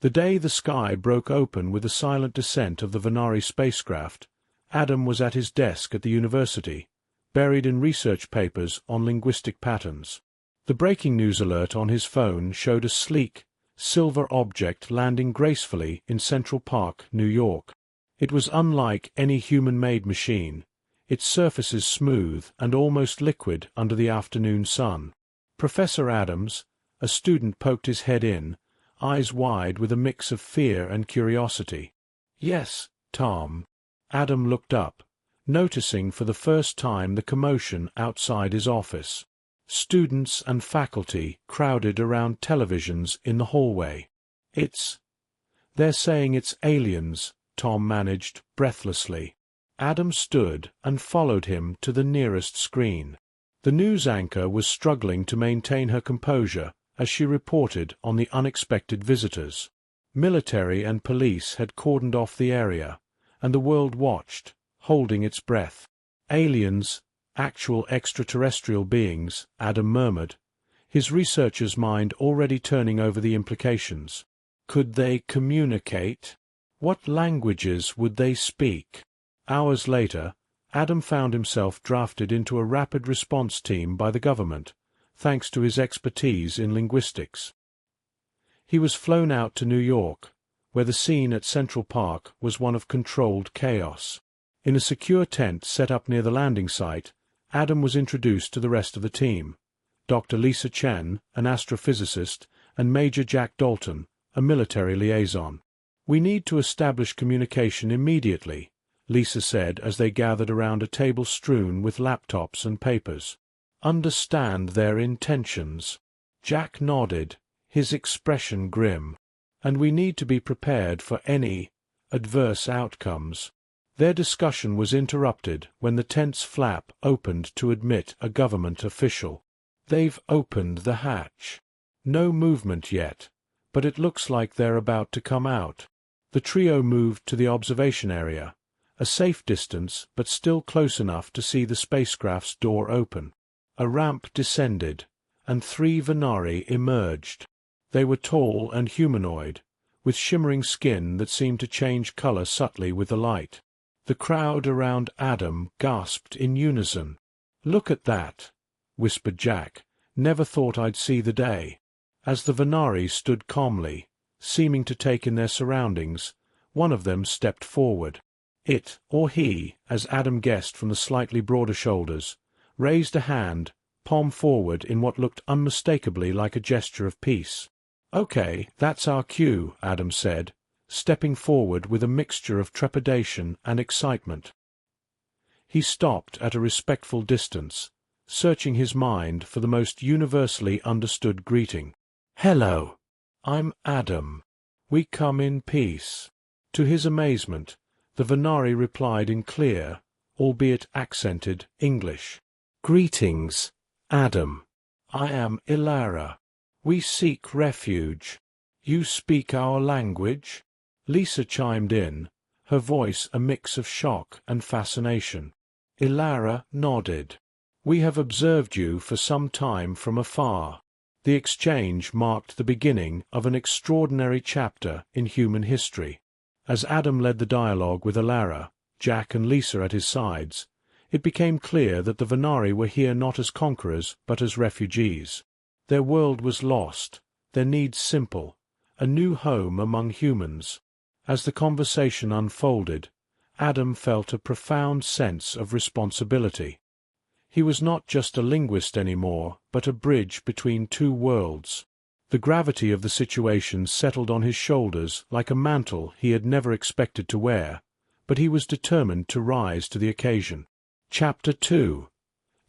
The day the sky broke open with the silent descent of the Venari spacecraft, Adam was at his desk at the university, buried in research papers on linguistic patterns. The breaking news alert on his phone showed a sleek, silver object landing gracefully in Central Park, New York. It was unlike any human-made machine, its surfaces smooth and almost liquid under the afternoon sun. Professor Adams, a student, poked his head in, eyes wide with a mix of fear and curiosity. "Yes, Tom." Adam looked up, noticing for the first time the commotion outside his office. Students and faculty crowded around televisions in the hallway. They're saying it's aliens," Tom managed breathlessly. Adam stood and followed him to the nearest screen. The news anchor was struggling to maintain her composure as she reported on the unexpected visitors. Military and police had cordoned off the area, and the world watched, holding its breath. "Aliens, actual extraterrestrial beings," Adam murmured, his researcher's mind already turning over the implications. Could they communicate? What languages would they speak? Hours later, Adam found himself drafted into a rapid response team by the government, thanks to his expertise in linguistics. He was flown out to New York, where the scene at Central Park was one of controlled chaos. In a secure tent set up near the landing site, Adam was introduced to the rest of the team: Dr. Lisa Chen, an astrophysicist, and Major Jack Dalton, a military liaison. "We need to establish communication immediately," Lisa said as they gathered around a table strewn with laptops and papers. "Understand their intentions." Jack nodded, his expression grim. "And we need to be prepared for any adverse outcomes." Their discussion was interrupted when the tent's flap opened to admit a government official. "They've opened the hatch. No movement yet, but it looks like they're about to come out." The trio moved to the observation area, a safe distance but still close enough to see the spacecraft's door open. A ramp descended, and 3 Venari emerged. They were tall and humanoid, with shimmering skin that seemed to change color subtly with the light. The crowd around Adam gasped in unison. "Look at that," whispered Jack. "Never thought I'd see the day." As the Venari stood calmly, seeming to take in their surroundings, one of them stepped forward. It, or he, as Adam guessed from the slightly broader shoulders, raised a hand, palm forward in what looked unmistakably like a gesture of peace. "Okay, that's our cue," Adam said, stepping forward with a mixture of trepidation and excitement. He stopped at a respectful distance, searching his mind for the most universally understood greeting. "Hello. I'm Adam. We come in peace." To his amazement, the Venari replied in clear, albeit accented, English. "Greetings, Adam. I am Ilara. We seek refuge. You speak our language?" Lisa chimed in, her voice a mix of shock and fascination. Ilara nodded. "We have observed you for some time from afar." The exchange marked the beginning of an extraordinary chapter in human history. As Adam led the dialogue with Ilara, Jack and Lisa at his sides, it became clear that the Venari were here not as conquerors but as refugees. Their world was lost, their needs simple, a new home among humans. As the conversation unfolded, Adam felt a profound sense of responsibility. He was not just a linguist anymore, but a bridge between 2 worlds. The gravity of the situation settled on his shoulders like a mantle he had never expected to wear, but he was determined to rise to the occasion. Chapter 2: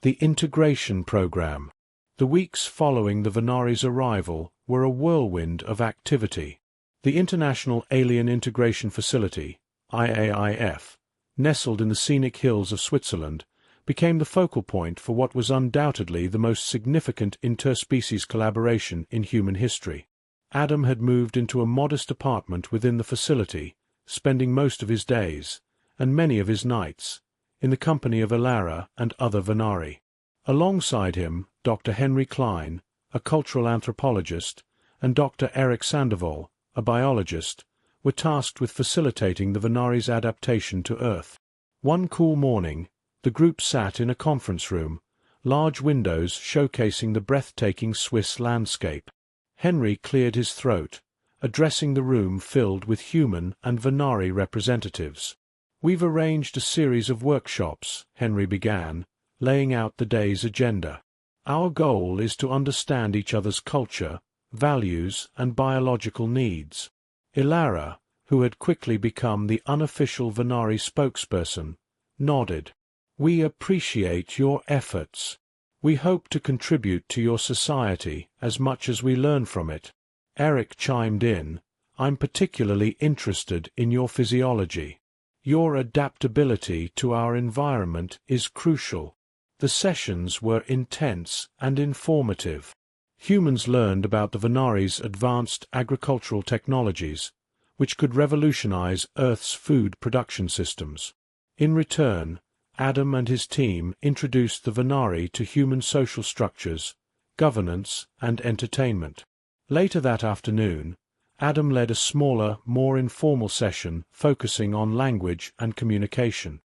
The Integration Program. The weeks following the Venari's arrival were a whirlwind of activity. The International Alien Integration Facility, IAIF, nestled in the scenic hills of Switzerland, became the focal point for what was undoubtedly the most significant interspecies collaboration in human history. Adam had moved into a modest apartment within the facility, spending most of his days, and many of his nights, in the company of Ilara and other Venari. Alongside him, Dr. Henry Klein, a cultural anthropologist, and Dr. Eric Sandoval, a biologist, were tasked with facilitating the Venari's adaptation to Earth. One cool morning, the group sat in a conference room, large windows showcasing the breathtaking Swiss landscape. Henry cleared his throat, addressing the room filled with human and Venari representatives. "We've arranged a series of workshops," Henry began, laying out the day's agenda. "Our goal is to understand each other's culture, values, and biological needs." Ilara, who had quickly become the unofficial Venari spokesperson, nodded. "We appreciate your efforts. We hope to contribute to your society as much as we learn from it." Eric chimed in, "I'm particularly interested in your physiology. Your adaptability to our environment is crucial." The sessions were intense and informative. Humans learned about the Venari's advanced agricultural technologies, which could revolutionize Earth's food production systems. In return, Adam and his team introduced the Venari to human social structures, governance, and entertainment. Later that afternoon, Adam led a smaller, more informal session focusing on language and communication.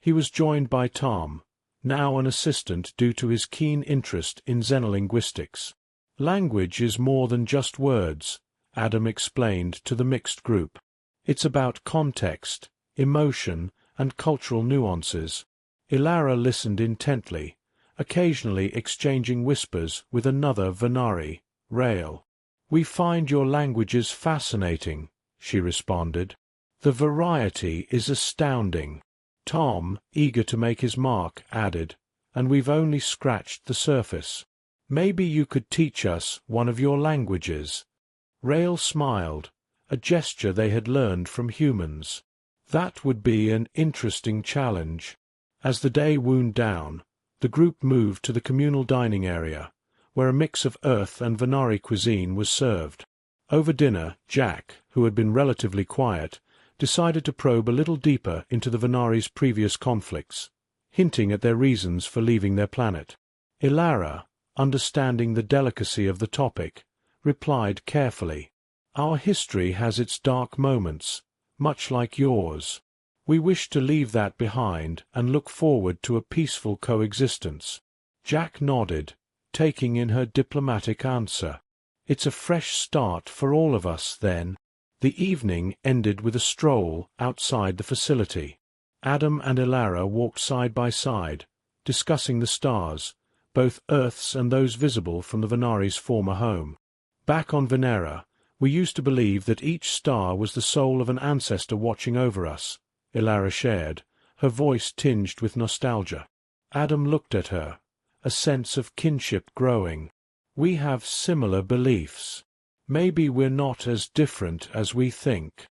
He was joined by Tom, now an assistant due to his keen interest in xenolinguistics. "Language is more than just words," Adam explained to the mixed group. "It's about context, emotion, and cultural nuances." Ilara listened intently, occasionally exchanging whispers with another Venari, Rael. "We find your languages fascinating," she responded. "The variety is astounding." Tom, eager to make his mark, added, "And we've only scratched the surface. Maybe you could teach us one of your languages." Rael smiled, a gesture they had learned from humans. That would be an interesting challenge. As the day wound down, the group moved to the communal dining area, where a mix of Earth and Venari cuisine was served. Over dinner, Jack, who had been relatively quiet, decided to probe a little deeper into the Venari's previous conflicts, hinting at their reasons for leaving their planet. Ilara, understanding the delicacy of the topic, replied carefully, "Our history has its dark moments, much like yours. We wish to leave that behind and look forward to a peaceful coexistence." Jack nodded, taking in her diplomatic answer. "It's a fresh start for all of us, then." The evening ended with a stroll outside the facility. Adam and Ilara walked side by side, discussing the stars, both Earth's and those visible from the Venari's former home. "Back on Venera, we used to believe that each star was the soul of an ancestor watching over us," Ilara shared, her voice tinged with nostalgia. Adam looked at her, a sense of kinship growing. "We have similar beliefs. Maybe we're not as different as we think."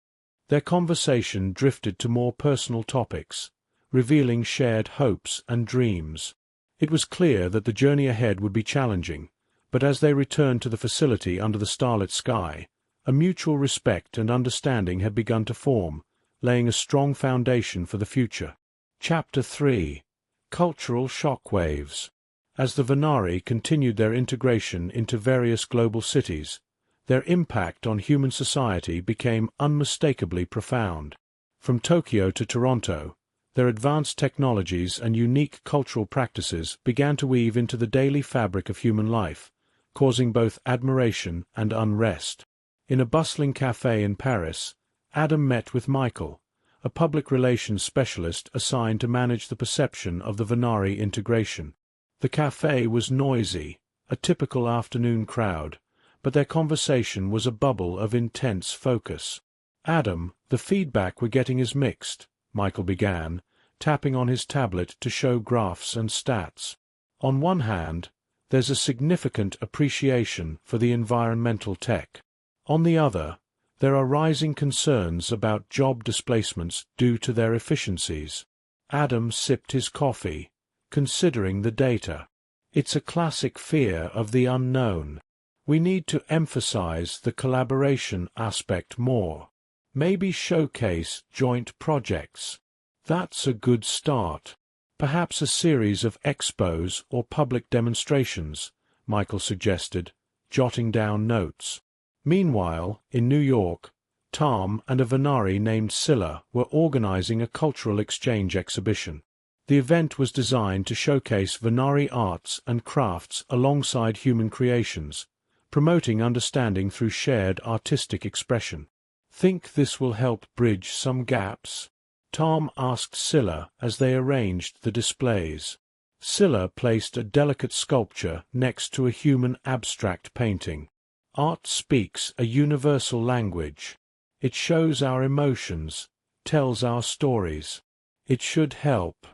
Their conversation drifted to more personal topics, revealing shared hopes and dreams. It was clear that the journey ahead would be challenging, but as they returned to the facility under the starlit sky, a mutual respect and understanding had begun to form, laying a strong foundation for the future. Chapter 3: Cultural Shockwaves. As the Venari continued their integration into various global cities, their impact on human society became unmistakably profound. From Tokyo to Toronto, their advanced technologies and unique cultural practices began to weave into the daily fabric of human life, causing both admiration and unrest. In a bustling café in Paris, Adam met with Michael, a public relations specialist assigned to manage the perception of the Venari integration. The café was noisy, a typical afternoon crowd, but their conversation was a bubble of intense focus. "Adam, the feedback we're getting is mixed," Michael began, tapping on his tablet to show graphs and stats. "On one hand, there's a significant appreciation for the environmental tech. On the other, there are rising concerns about job displacements due to their efficiencies." Adam sipped his coffee, considering the data. "It's a classic fear of the unknown. We need to emphasize the collaboration aspect more. Maybe showcase joint projects." "That's a good start. Perhaps a series of expos or public demonstrations," Michael suggested, jotting down notes. Meanwhile, in New York, Tom and a Venari named Scylla were organizing a cultural exchange exhibition. The event was designed to showcase Venari arts and crafts alongside human creations, promoting understanding through shared artistic expression. "Think this will help bridge some gaps?" Tom asked Scylla as they arranged the displays. Scylla placed a delicate sculpture next to a human abstract painting. "Art speaks a universal language. It shows our emotions, tells our stories. It should help."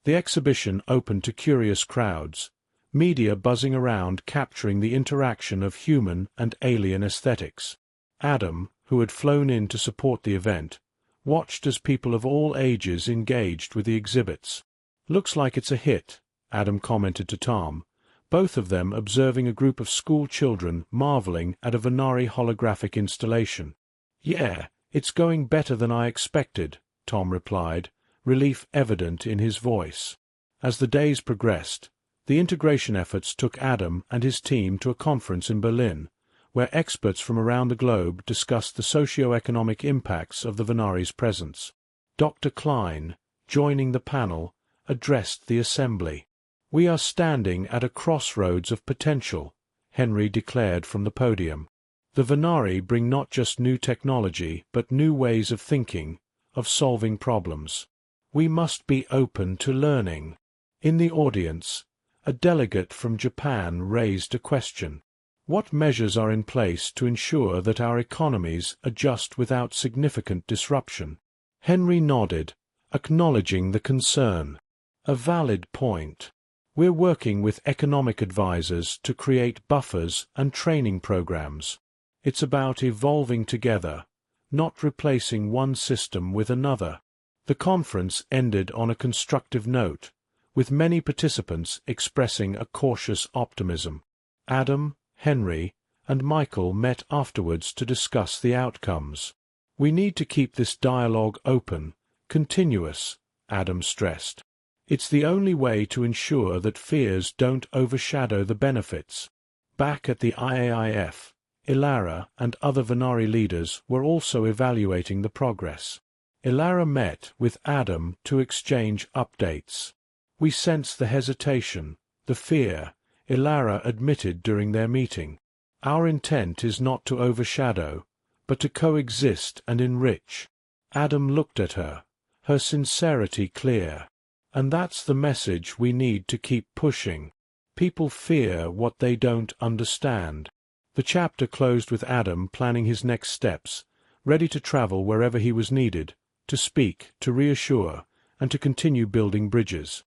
The exhibition opened to curious crowds, media buzzing around capturing the interaction of human and alien aesthetics. Adam, who had flown in to support the event, watched as people of all ages engaged with the exhibits. "Looks like it's a hit," Adam commented to Tom, both of them observing a group of school children marveling at a Venari holographic installation. "Yeah, it's going better than I expected," Tom replied, relief evident in his voice. As the days progressed, the integration efforts took Adam and his team to a conference in Berlin, where experts from around the globe discussed the socio-economic impacts of the Venari's presence. Dr. Klein, joining the panel, addressed the assembly. "We are standing at a crossroads of potential," Henry declared from the podium. "The Venari bring not just new technology but new ways of thinking, of solving problems. We must be open to learning." In the audience, a delegate from Japan raised a question. "What measures are in place to ensure that our economies adjust without significant disruption?" Henry nodded, acknowledging the concern. "A valid point. We're working with economic advisors to create buffers and training programs. It's about evolving together, not replacing one system with another." The conference ended on a constructive note, with many participants expressing a cautious optimism. Adam, Henry, and Michael met afterwards to discuss the outcomes. "We need to keep this dialogue open, continuous," Adam stressed. "It's the only way to ensure that fears don't overshadow the benefits." Back at the IAIF, Ilara and other Venari leaders were also evaluating the progress. Ilara met with Adam to exchange updates. "We sense the hesitation, the fear," Ilara admitted during their meeting. "Our intent is not to overshadow, but to coexist and enrich." Adam looked at her, her sincerity clear. "And that's the message we need to keep pushing. People fear what they don't understand." The chapter closed with Adam planning his next steps, ready to travel wherever he was needed, to speak, to reassure, and to continue building bridges.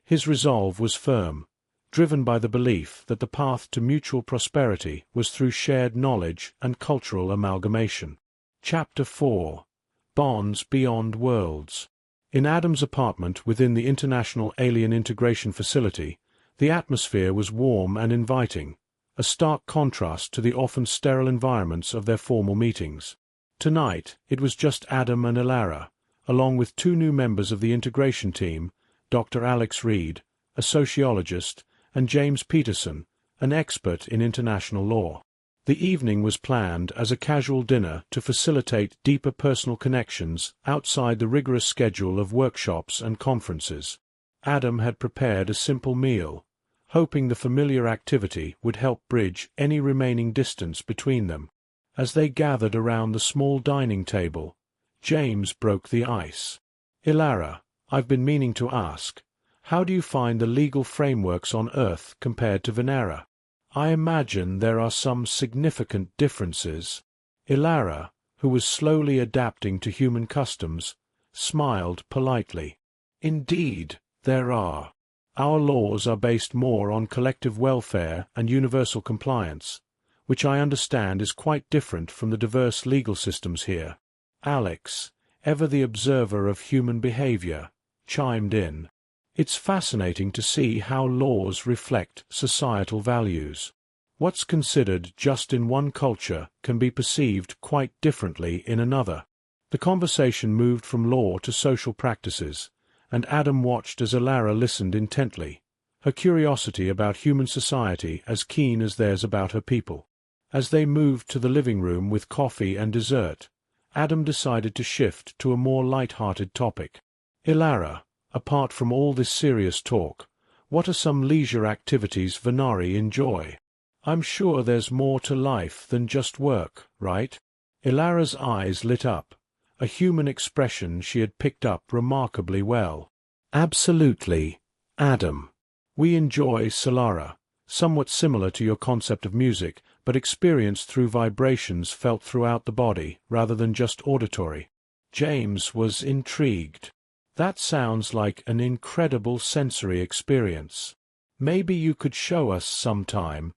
His resolve was firm, driven by the belief that the path to mutual prosperity was through shared knowledge and cultural amalgamation. Chapter 4. Bonds Beyond Worlds. In Adam's apartment within the International Alien Integration Facility, the atmosphere was warm and inviting, a stark contrast to the often sterile environments of their formal meetings. Tonight, it was just Adam and Ilara, along with two new members of the integration team, Dr. Alex Reed, a sociologist, and James Peterson, an expert in international law. The evening was planned as a casual dinner to facilitate deeper personal connections outside the rigorous schedule of workshops and conferences. Adam had prepared a simple meal, hoping the familiar activity would help bridge any remaining distance between them. As they gathered around the small dining table, James broke the ice. "Ilara, I've been meaning to ask, how do you find the legal frameworks on Earth compared to Venera? I imagine there are some significant differences." Ilara, who was slowly adapting to human customs, smiled politely. "Indeed, there are. Our laws are based more on collective welfare and universal compliance, which I understand is quite different from the diverse legal systems here." Alex, ever the observer of human behavior, chimed in. "It's fascinating to see how laws reflect societal values. What's considered just in one culture can be perceived quite differently in another." The conversation moved from law to social practices, and Adam watched as Ilara listened intently, her curiosity about human society as keen as theirs about her people. As they moved to the living room with coffee and dessert, Adam decided to shift to a more light-hearted topic. Ilara, apart from all this serious talk, what are some leisure activities Venari enjoy? I'm sure there's more to life than just work, right? Ilara's eyes lit up, a human expression she had picked up remarkably well. Absolutely, Adam. We enjoy Solara, somewhat similar to your concept of music, but experienced through vibrations felt throughout the body rather than just auditory. James was intrigued. That sounds like an incredible sensory experience. Maybe you could show us sometime.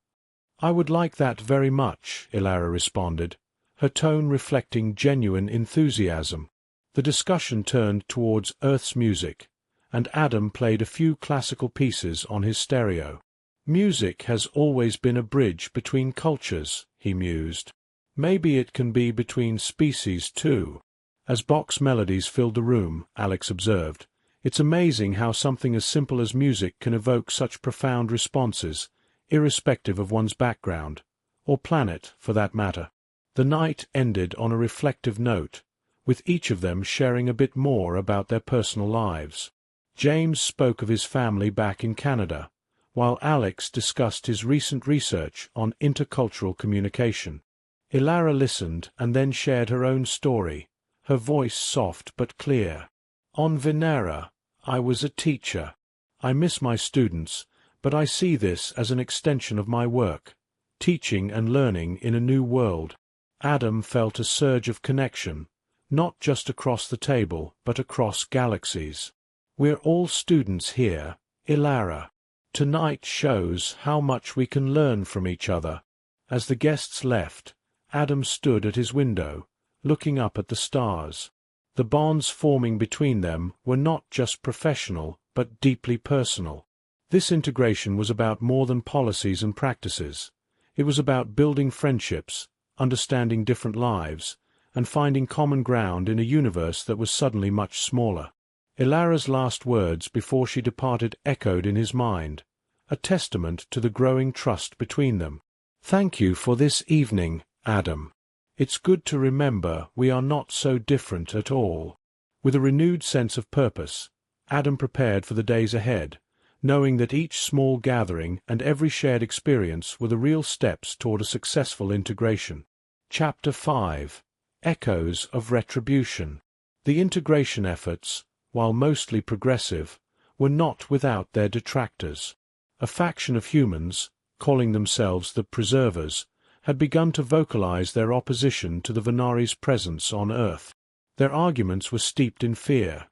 I would like that very much, Ilara responded, her tone reflecting genuine enthusiasm. The discussion turned towards Earth's music, and Adam played a few classical pieces on his stereo. Music has always been a bridge between cultures, he mused. Maybe it can be between species too. As box melodies filled the room, Alex observed, it's amazing how something as simple as music can evoke such profound responses, irrespective of one's background, or planet, for that matter. The night ended on a reflective note, with each of them sharing a bit more about their personal lives. James spoke of his family back in Canada, while Alex discussed his recent research on intercultural communication. Ilara listened and then shared her own story, her voice soft but clear. On Venera, I was a teacher. I miss my students, but I see this as an extension of my work, teaching and learning in a new world. Adam felt a surge of connection, not just across the table, but across galaxies. We're all students here, Ilara. Tonight shows how much we can learn from each other. As the guests left, Adam stood at his window, looking up at the stars. The bonds forming between them were not just professional, but deeply personal. This integration was about more than policies and practices. It was about building friendships, understanding different lives, and finding common ground in a universe that was suddenly much smaller. Ilara's last words before she departed echoed in his mind, a testament to the growing trust between them. Thank you for this evening, Adam. It's good to remember we are not so different at all. With a renewed sense of purpose, Adam prepared for the days ahead, knowing that each small gathering and every shared experience were the real steps toward a successful integration. Chapter 5. Echoes of Retribution. The integration efforts, while mostly progressive, were not without their detractors. A faction of humans, calling themselves the Preservers, had begun to vocalize their opposition to the Venari's presence on Earth. Their arguments were steeped in fear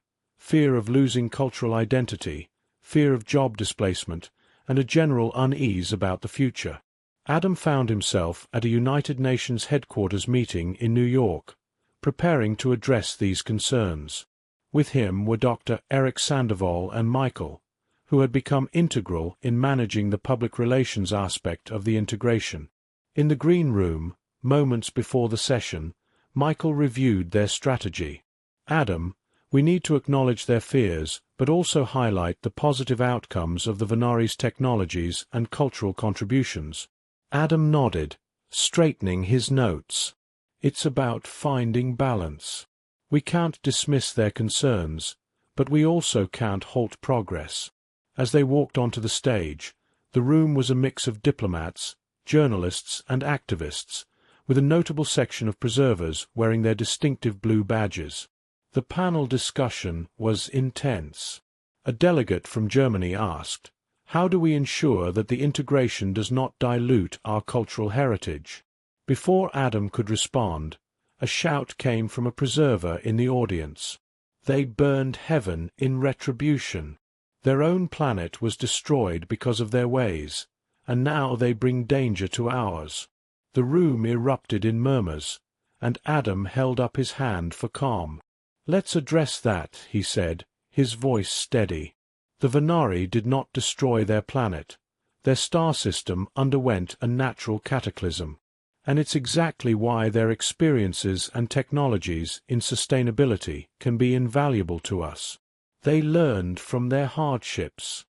of losing cultural identity, fear of job displacement, and a general unease about the future. Adam found himself at a United Nations headquarters meeting in New York, preparing to address these concerns. With him were Dr. Eric Sandoval and Michael, who had become integral in managing the public relations aspect of the integration. In the green room, moments before the session, Michael reviewed their strategy. Adam, we need to acknowledge their fears, but also highlight the positive outcomes of the Venari's technologies and cultural contributions. Adam nodded, straightening his notes. It's about finding balance. We can't dismiss their concerns, but we also can't halt progress. As they walked onto the stage, the room was a mix of diplomats, journalists, and activists, with a notable section of preservers wearing their distinctive blue badges. The panel discussion was intense. A delegate from Germany asked, "How do we ensure that the integration does not dilute our cultural heritage?" Before Adam could respond, a shout came from a preserver in the audience. They burned heaven in retribution. Their own planet was destroyed because of their ways, and now they bring danger to ours. The room erupted in murmurs, and Adam held up his hand for calm. "Let's address that," he said, his voice steady. The Venari did not destroy their planet. Their star system underwent a natural cataclysm. And it's exactly why their experiences and technologies in sustainability can be invaluable to us. They learned from their hardships.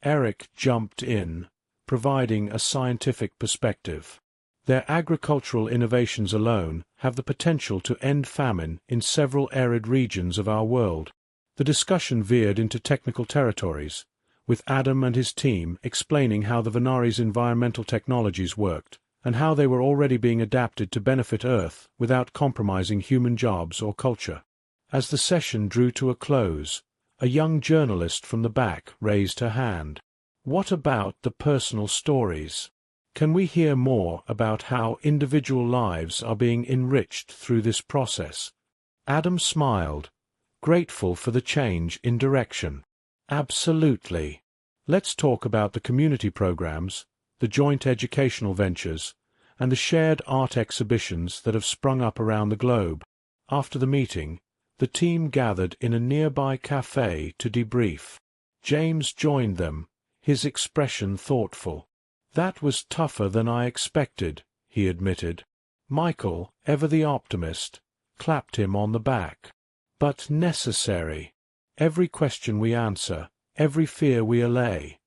Eric jumped in, providing a scientific perspective. Their agricultural innovations alone have the potential to end famine in several arid regions of our world. The discussion veered into technical territories, with Adam and his team explaining how the Venari's environmental technologies worked, and how they were already being adapted to benefit Earth without compromising human jobs or culture. As the session drew to a close, a young journalist from the back raised her hand. "What about the personal stories? Can we hear more about how individual lives are being enriched through this process?" Adam smiled, grateful for the change in direction. "Absolutely. Let's talk about the community programs, the joint educational ventures, and the shared art exhibitions that have sprung up around the globe." After the meeting, the team gathered in a nearby cafe to debrief. James joined them, his expression thoughtful. "That was tougher than I expected," he admitted. Michael, ever the optimist, clapped him on the back. "But necessary. Every question we answer, every fear we allay.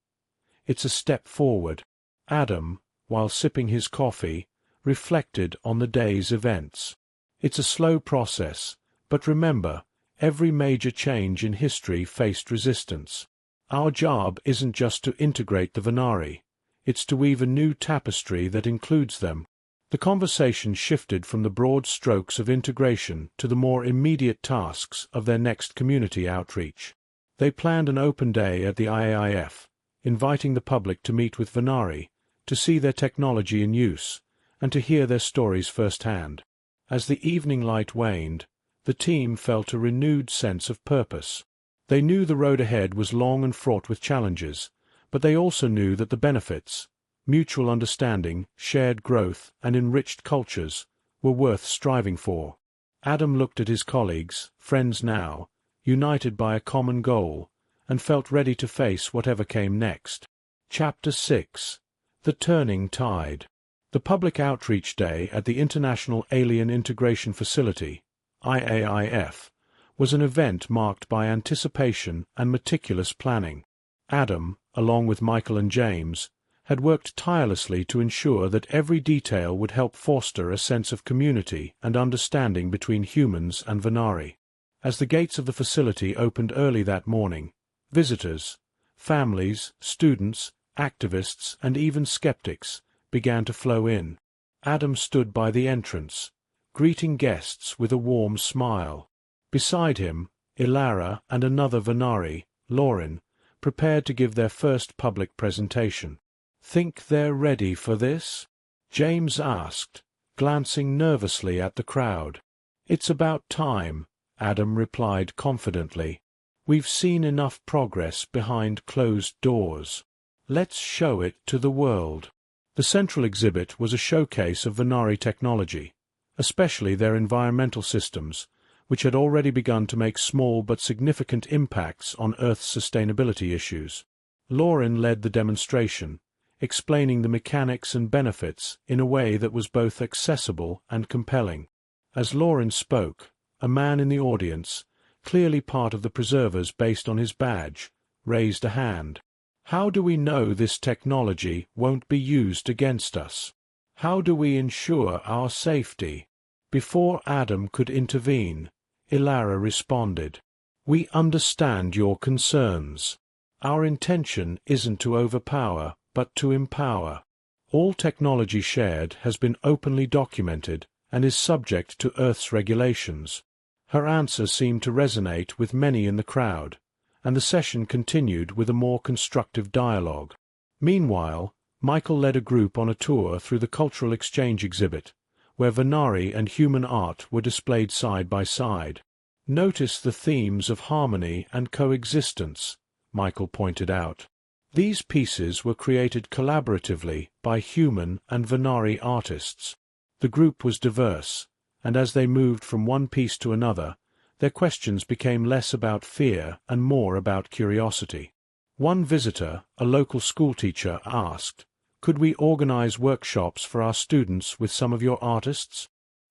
It's a step forward." Adam, while sipping his coffee, reflected on the day's events. "It's a slow process, but remember, every major change in history faced resistance. Our job isn't just to integrate the Venari. It's to weave a new tapestry that includes them." The conversation shifted from the broad strokes of integration to the more immediate tasks of their next community outreach. They planned an open day at the IAIF, inviting the public to meet with Venari, to see their technology in use, and to hear their stories firsthand. As the evening light waned, the team felt a renewed sense of purpose. They knew the road ahead was long and fraught with challenges, but they also knew that the benefits, mutual understanding, shared growth, and enriched cultures, were worth striving for. Adam looked at his colleagues, friends now, united by a common goal, and felt ready to face whatever came next. Chapter 6. The Turning Tide. The Public Outreach Day at the International Alien Integration Facility, IAIF, was an event marked by anticipation and meticulous planning. Adam, along with Michael and James, had worked tirelessly to ensure that every detail would help foster a sense of community and understanding between humans and Venari. As the gates of the facility opened early that morning, visitors, families, students, activists, and even skeptics began to flow in. Adam stood by the entrance, greeting guests with a warm smile. Beside him, Ilara and another Venari, Lauren, prepared to give their first public presentation. "Think they're ready for this?" James asked, glancing nervously at the crowd. "It's about time," Adam replied confidently. "We've seen enough progress behind closed doors. Let's show it to the world." The central exhibit was a showcase of Venari technology, especially their environmental systems, which had already begun to make small but significant impacts on Earth's sustainability issues. Lauren led the demonstration, explaining the mechanics and benefits in a way that was both accessible and compelling. As Lauren spoke, a man in the audience, clearly part of the preservers based on his badge, raised a hand. "How do we know this technology won't be used against us? How do we ensure our safety?" Before Adam could intervene, Ilara responded, "We understand your concerns. Our intention isn't to overpower, but to empower. All technology shared has been openly documented and is subject to Earth's regulations." Her answer seemed to resonate with many in the crowd, and the session continued with a more constructive dialogue. Meanwhile, Michael led a group on a tour through the cultural exchange exhibit, where Venari and human art were displayed side by side. "Notice the themes of harmony and coexistence," Michael pointed out. "These pieces were created collaboratively by human and Venari artists." The group was diverse, and as they moved from one piece to another, their questions became less about fear and more about curiosity. One visitor, a local schoolteacher, asked, "Could we organize workshops for our students with some of your artists?"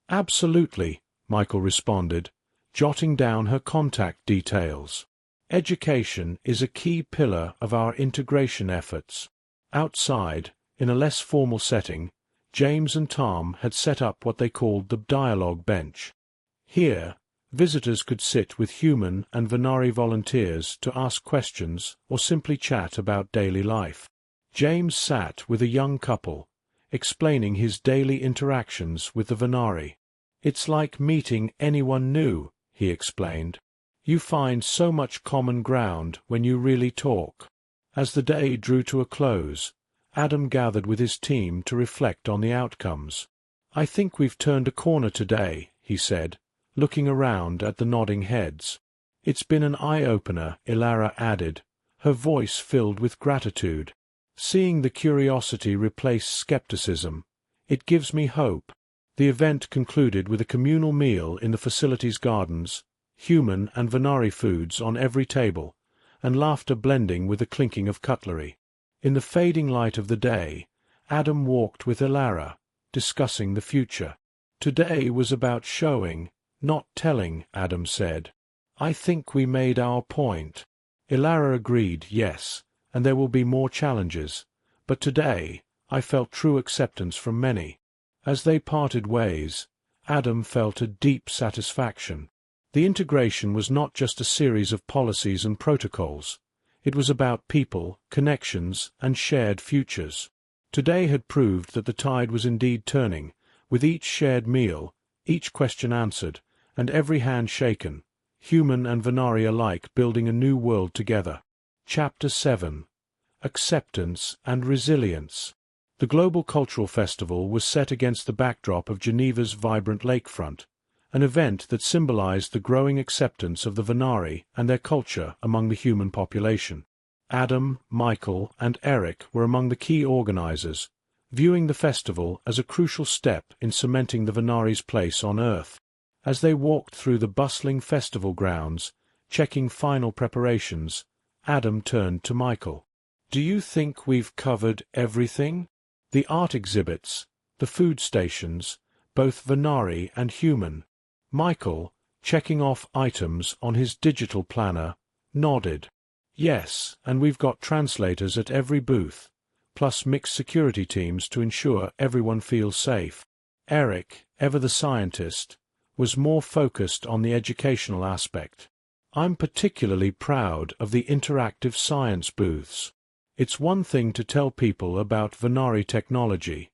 "Absolutely," Michael responded, jotting down her contact details. "Education is a key pillar of our integration efforts." Outside, in a less formal setting, James and Tom had set up what they called the dialogue bench. Here, visitors could sit with human and Venari volunteers to ask questions or simply chat about daily life. James sat with a young couple, explaining his daily interactions with the Venari. "It's like meeting anyone new," he explained. "You find so much common ground when you really talk." As the day drew to a close, Adam gathered with his team to reflect on the outcomes. "I think we've turned a corner today," he said, looking around at the nodding heads. "It's been an eye-opener," Ilara added, her voice filled with gratitude. "Seeing the curiosity replace skepticism, it gives me hope." The event concluded with a communal meal in the facility's gardens, human and Venari foods on every table, and laughter blending with the clinking of cutlery. In the fading light of the day, Adam walked with Ilara, discussing the future. "Today was about showing, not telling," Adam said. "I think we made our point." Ilara agreed, "Yes, and there will be more challenges. But today, I felt true acceptance from many." As they parted ways, Adam felt a deep satisfaction. The integration was not just a series of policies and protocols. It was about people, connections, and shared futures. Today had proved that the tide was indeed turning, with each shared meal, each question answered, and every hand shaken, human and Venari alike building a new world together. Chapter 7. Acceptance and Resilience. The Global Cultural Festival was set against the backdrop of Geneva's vibrant lakefront, an event that symbolized the growing acceptance of the Venari and their culture among the human population. Adam, Michael, and Eric were among the key organizers, viewing the festival as a crucial step in cementing the Venari's place on Earth. As they walked through the bustling festival grounds, checking final preparations, Adam turned to Michael. "Do you think we've covered everything? The art exhibits, the food stations, both Venari and human." Michael, checking off items on his digital planner, nodded. "Yes, and we've got translators at every booth, plus mixed security teams to ensure everyone feels safe." Eric, ever the scientist, was more focused on the educational aspect. "I'm particularly proud of the interactive science booths. It's one thing to tell people about Venari technology.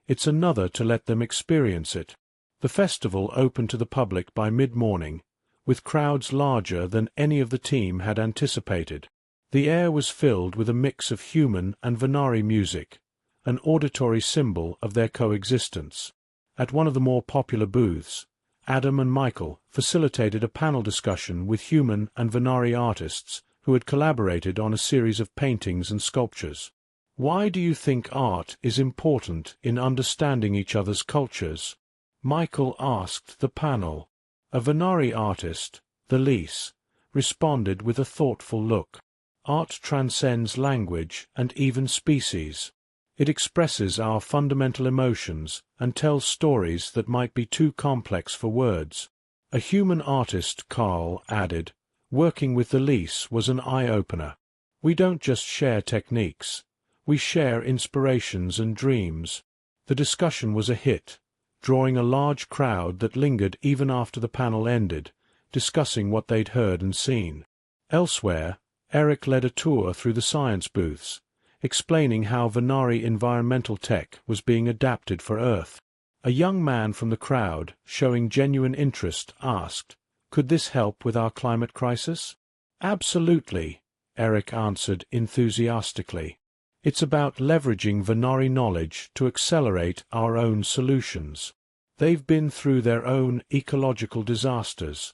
It's another to let them experience it." The festival opened to the public by mid-morning, with crowds larger than any of the team had anticipated. The air was filled with a mix of human and Venari music, an auditory symbol of their coexistence. At one of the more popular booths, Adam and Michael facilitated a panel discussion with human and Venari artists who had collaborated on a series of paintings and sculptures. "Why do you think art is important in understanding each other's cultures?" Michael asked the panel. A Venari artist, the Lys, responded with a thoughtful look. "Art transcends language and even species. It expresses our fundamental emotions and tells stories that might be too complex for words." A human artist, Carl, added, "Working with the Lys was an eye-opener. We don't just share techniques. We share inspirations and dreams." The discussion was a hit, drawing a large crowd that lingered even after the panel ended, discussing what they'd heard and seen. Elsewhere, Eric led a tour through the science booths, explaining how Venari environmental tech was being adapted for Earth. A young man from the crowd, showing genuine interest, asked, "Could this help with our climate crisis?" "Absolutely," Eric answered enthusiastically. "It's about leveraging Venari knowledge to accelerate our own solutions. They've been through their own ecological disasters.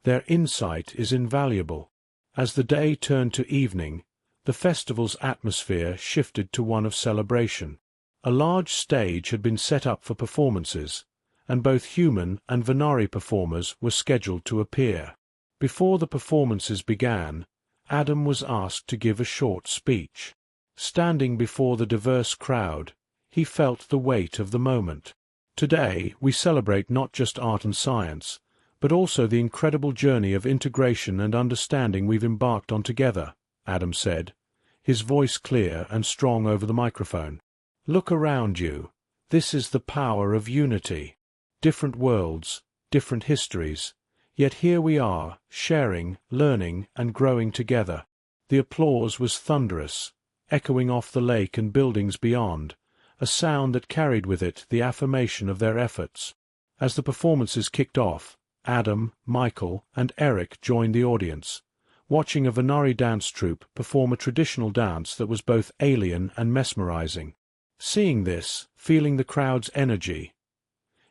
Their insight is invaluable." As the day turned to evening, the festival's atmosphere shifted to one of celebration. A large stage had been set up for performances, and both human and Venari performers were scheduled to appear. Before the performances began, Adam was asked to give a short speech. Standing before the diverse crowd, he felt the weight of the moment. "Today we celebrate not just art and science, but also the incredible journey of integration and understanding we've embarked on together," Adam said, his voice clear and strong over the microphone. "Look around you. This is the power of unity. Different worlds, different histories. Yet here we are, sharing, learning, and growing together. The applause was thunderous, echoing off the lake and buildings beyond, a sound that carried with it the affirmation of their efforts. As the performances kicked off, Adam, Michael, and Eric joined the audience, watching a Venari dance troupe perform a traditional dance that was both alien and mesmerizing. Seeing this, feeling the crowd's energy.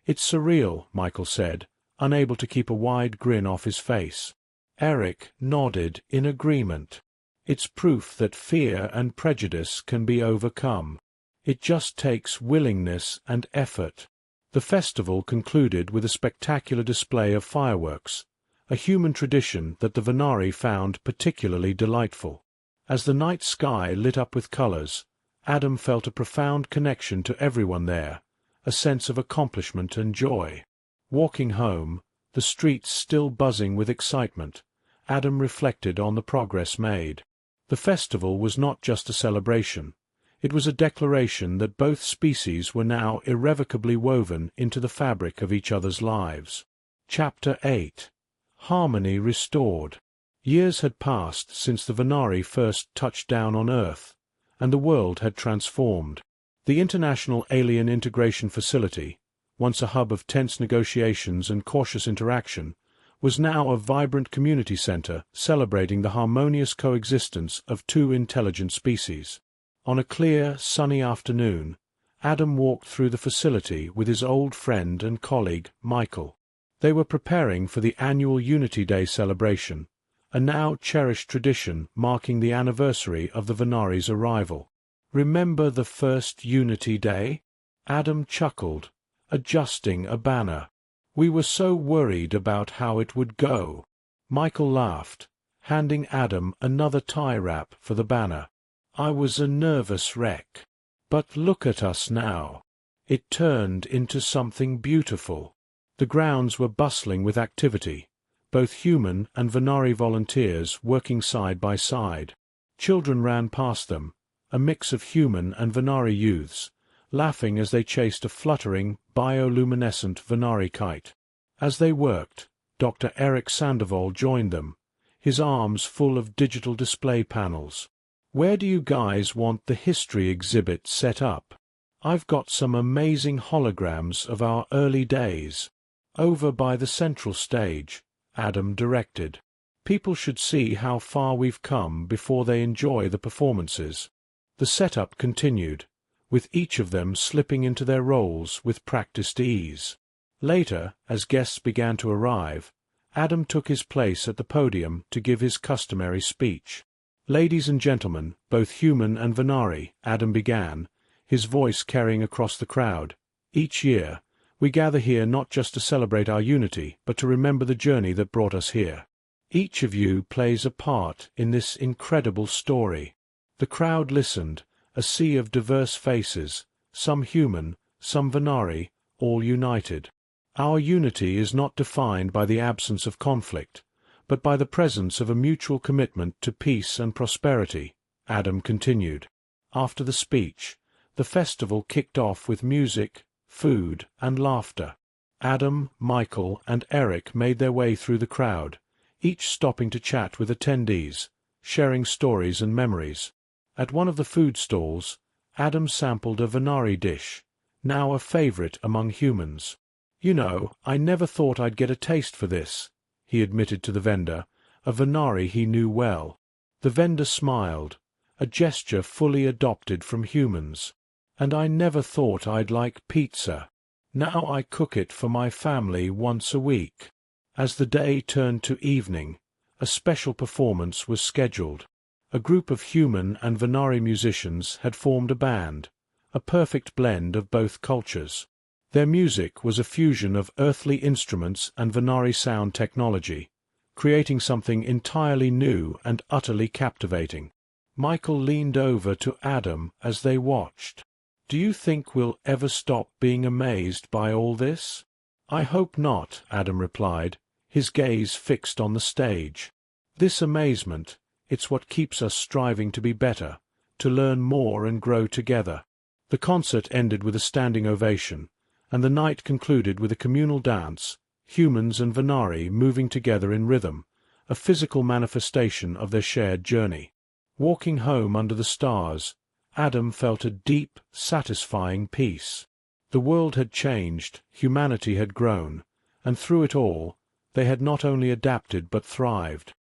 "It's surreal," Michael said, unable to keep a wide grin off his face. Eric nodded in agreement. "It's proof that fear and prejudice can be overcome. It just takes willingness and effort." The festival concluded with a spectacular display of fireworks, a human tradition that the Venari found particularly delightful. As the night sky lit up with colors, Adam felt a profound connection to everyone there, a sense of accomplishment and joy. Walking home, the streets still buzzing with excitement, Adam reflected on the progress made. The festival was not just a celebration. It was a declaration that both species were now irrevocably woven into the fabric of each other's lives. Chapter 8. Harmony Restored. Years had passed since the Venari first touched down on Earth, and the world had transformed. The International Alien Integration Facility, once a hub of tense negotiations and cautious interaction, was now a vibrant community center celebrating the harmonious coexistence of two intelligent species. On a clear, sunny afternoon, Adam walked through the facility with his old friend and colleague, Michael. They were preparing for the annual Unity Day celebration, a now cherished tradition marking the anniversary of the Venari's arrival. "Remember the first Unity Day?" Adam chuckled, adjusting a banner. "We were so worried about how it would go." Michael laughed, handing Adam another tie wrap for the banner. "I was a nervous wreck. But look at us now. It turned into something beautiful." The grounds were bustling with activity, both human and Venari volunteers working side by side. Children ran past them, a mix of human and Venari youths, laughing as they chased a fluttering, bioluminescent Venari kite. As they worked, Dr. Eric Sandoval joined them, his arms full of digital display panels. "Where do you guys want the history exhibit set up?" "I've got some amazing holograms of our early days." "Over by the central stage," Adam directed. "People should see how far we've come before they enjoy the performances." The setup continued, with each of them slipping into their roles with practiced ease. Later, as guests began to arrive, Adam took his place at the podium to give his customary speech. "Ladies and gentlemen, both human and Venari," Adam began, his voice carrying across the crowd. "Each year, we gather here not just to celebrate our unity, but to remember the journey that brought us here. Each of you plays a part in this incredible story." The crowd listened, a sea of diverse faces, some human, some Venari, all united. "Our unity is not defined by the absence of conflict, but by the presence of a mutual commitment to peace and prosperity," Adam continued. After the speech, the festival kicked off with music, food, and laughter. Adam, Michael, and Eric made their way through the crowd, each stopping to chat with attendees, sharing stories and memories. At one of the food stalls, Adam sampled a Venari dish, now a favorite among humans. "You know, I never thought I'd get a taste for this," he admitted to the vendor, a Venari he knew well. The vendor smiled, a gesture fully adopted from humans. "And I never thought I'd like pizza. Now I cook it for my family once a week." As the day turned to evening, a special performance was scheduled. A group of human and Venari musicians had formed a band, a perfect blend of both cultures. Their music was a fusion of earthly instruments and Venari sound technology, creating something entirely new and utterly captivating. Michael leaned over to Adam as they watched. "Do you think we'll ever stop being amazed by all this?" "I hope not," Adam replied, his gaze fixed on the stage. "This amazement, it's what keeps us striving to be better, to learn more and grow together." The concert ended with a standing ovation, and the night concluded with a communal dance, humans and Venari moving together in rhythm, a physical manifestation of their shared journey. Walking home under the stars, Adam felt a deep, satisfying peace. The world had changed, humanity had grown, and through it all, they had not only adapted but thrived.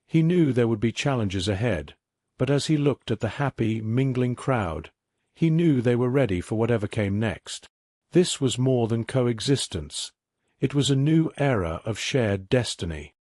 He knew there would be challenges ahead, but as he looked at the happy, mingling crowd, he knew they were ready for whatever came next. This was more than coexistence. It was a new era of shared destiny.